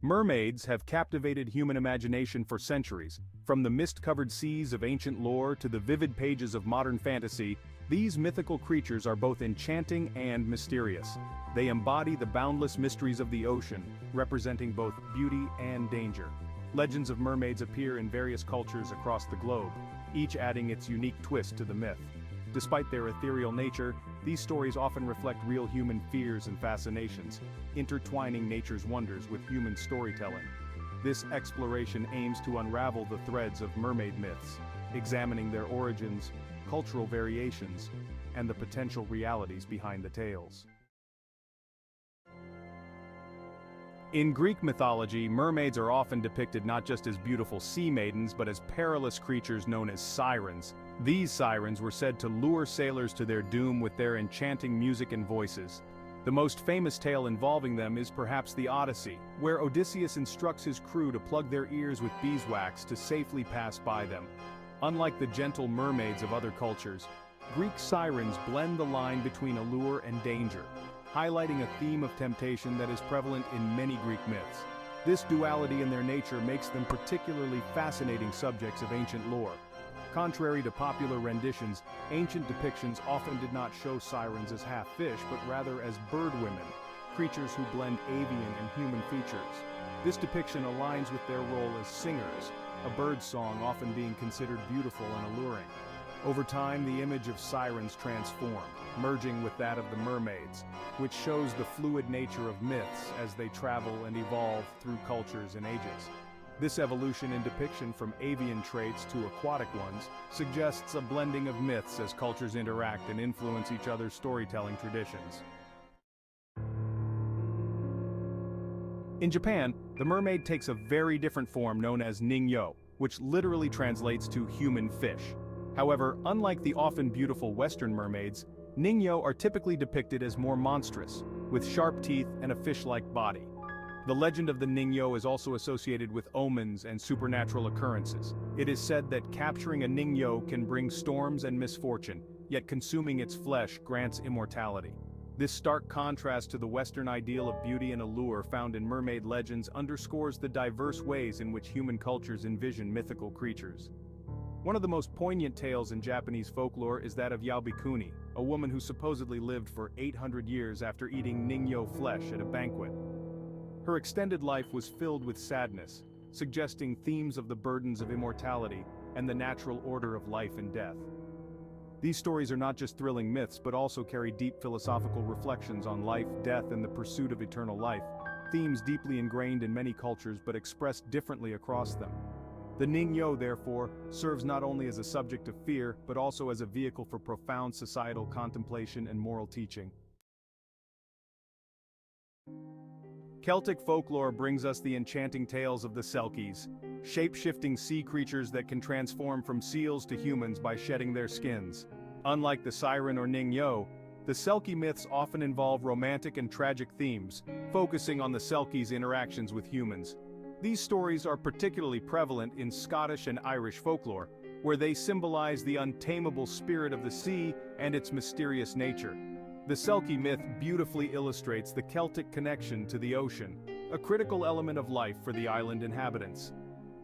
Mermaids have captivated human imagination for centuries. From the mist-covered seas of ancient lore to the vivid pages of modern fantasy, these mythical creatures are both enchanting and mysterious. They embody the boundless mysteries of the ocean, representing both beauty and danger. Legends of mermaids appear in various cultures across the globe, each adding its unique twist to the myth. Despite their ethereal nature, these stories often reflect real human fears and fascinations, intertwining nature's wonders with human storytelling. This exploration aims to unravel the threads of mermaid myths, examining their origins, cultural variations, and the potential realities behind the tales. In Greek mythology, mermaids are often depicted not just as beautiful sea maidens but as perilous creatures known as sirens. These sirens were said to lure sailors to their doom with their enchanting music and voices. The most famous tale involving them is perhaps the Odyssey, where Odysseus instructs his crew to plug their ears with beeswax to safely pass by them. Unlike the gentle mermaids of other cultures, Greek sirens blend the line between allure and danger, highlighting a theme of temptation that is prevalent in many Greek myths. This duality in their nature makes them particularly fascinating subjects of ancient lore. Contrary to popular renditions, ancient depictions often did not show sirens as half-fish but rather as bird women, creatures who blend avian and human features. This depiction aligns with their role as singers, a bird song often being considered beautiful and alluring. Over time, the image of sirens transformed, merging with that of the mermaids, which shows the fluid nature of myths as they travel and evolve through cultures and ages. This evolution in depiction from avian traits to aquatic ones suggests a blending of myths as cultures interact and influence each other's storytelling traditions. In Japan, the mermaid takes a very different form known as Ningyo, which literally translates to human fish. However, unlike the often beautiful Western mermaids, Ningyo are typically depicted as more monstrous, with sharp teeth and a fish-like body. The legend of the Ningyo is also associated with omens and supernatural occurrences. It is said that capturing a Ningyo can bring storms and misfortune, yet consuming its flesh grants immortality. This stark contrast to the Western ideal of beauty and allure found in mermaid legends underscores the diverse ways in which human cultures envision mythical creatures. One of the most poignant tales in Japanese folklore is that of Yaobikuni, a woman who supposedly lived for 800 years after eating Ningyo flesh at a banquet. Her extended life was filled with sadness, suggesting themes of the burdens of immortality and the natural order of life and death. These stories are not just thrilling myths but also carry deep philosophical reflections on life, death, and the pursuit of eternal life, themes deeply ingrained in many cultures but expressed differently across them. The Ningyo, therefore, serves not only as a subject of fear but also as a vehicle for profound societal contemplation and moral teaching. Celtic folklore brings us the enchanting tales of the Selkies, shape-shifting sea creatures that can transform from seals to humans by shedding their skins. Unlike the siren or Ningyo, the Selkie myths often involve romantic and tragic themes, focusing on the Selkies' interactions with humans. These stories are particularly prevalent in Scottish and Irish folklore, where they symbolize the untamable spirit of the sea and its mysterious nature. The Selkie myth beautifully illustrates the Celtic connection to the ocean, a critical element of life for the island inhabitants.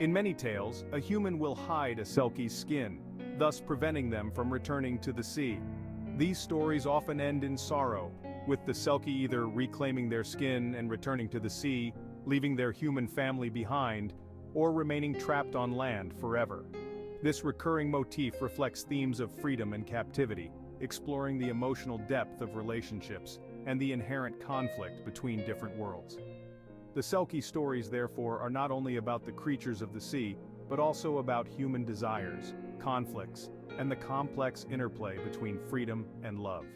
In many tales, a human will hide a Selkie's skin, thus preventing them from returning to the sea. These stories often end in sorrow, with the Selkie either reclaiming their skin and returning to the sea, leaving their human family behind, or remaining trapped on land forever. This recurring motif reflects themes of freedom and captivity, exploring the emotional depth of relationships and the inherent conflict between different worlds. The Selkie stories, therefore, are not only about the creatures of the sea, but also about human desires, conflicts, and the complex interplay between freedom and love.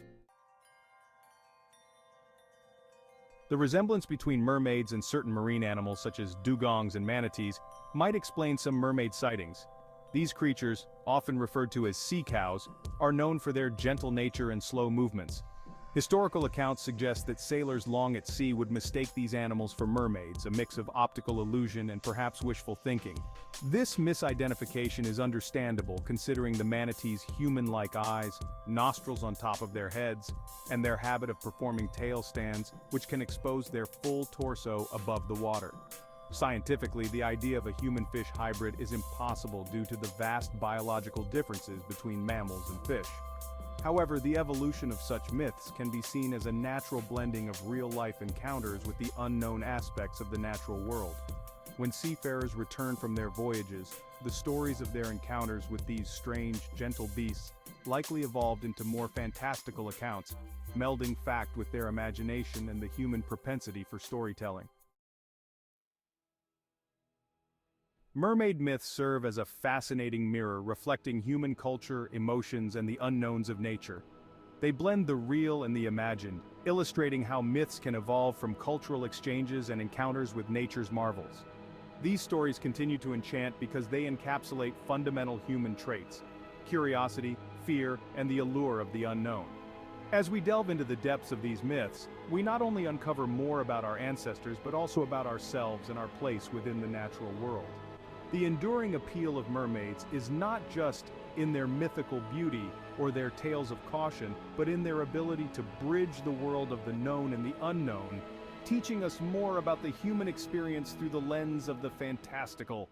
The resemblance between mermaids and certain marine animals such as dugongs and manatees might explain some mermaid sightings. These creatures, often referred to as sea cows, are known for their gentle nature and slow movements. Historical accounts suggest that sailors long at sea would mistake these animals for mermaids, a mix of optical illusion and perhaps wishful thinking. This misidentification is understandable considering the manatees' human-like eyes, nostrils on top of their heads, and their habit of performing tail stands, which can expose their full torso above the water. Scientifically, the idea of a human-fish hybrid is impossible due to the vast biological differences between mammals and fish. However, the evolution of such myths can be seen as a natural blending of real-life encounters with the unknown aspects of the natural world. When seafarers return from their voyages, the stories of their encounters with these strange, gentle beasts likely evolved into more fantastical accounts, melding fact with their imagination and the human propensity for storytelling. Mermaid myths serve as a fascinating mirror reflecting human culture, emotions, and the unknowns of nature. They blend the real and the imagined, illustrating how myths can evolve from cultural exchanges and encounters with nature's marvels. These stories continue to enchant because they encapsulate fundamental human traits: curiosity, fear, and the allure of the unknown. As we delve into the depths of these myths, we not only uncover more about our ancestors but also about ourselves and our place within the natural world. The enduring appeal of mermaids is not just in their mythical beauty or their tales of caution, but in their ability to bridge the world of the known and the unknown, teaching us more about the human experience through the lens of the fantastical.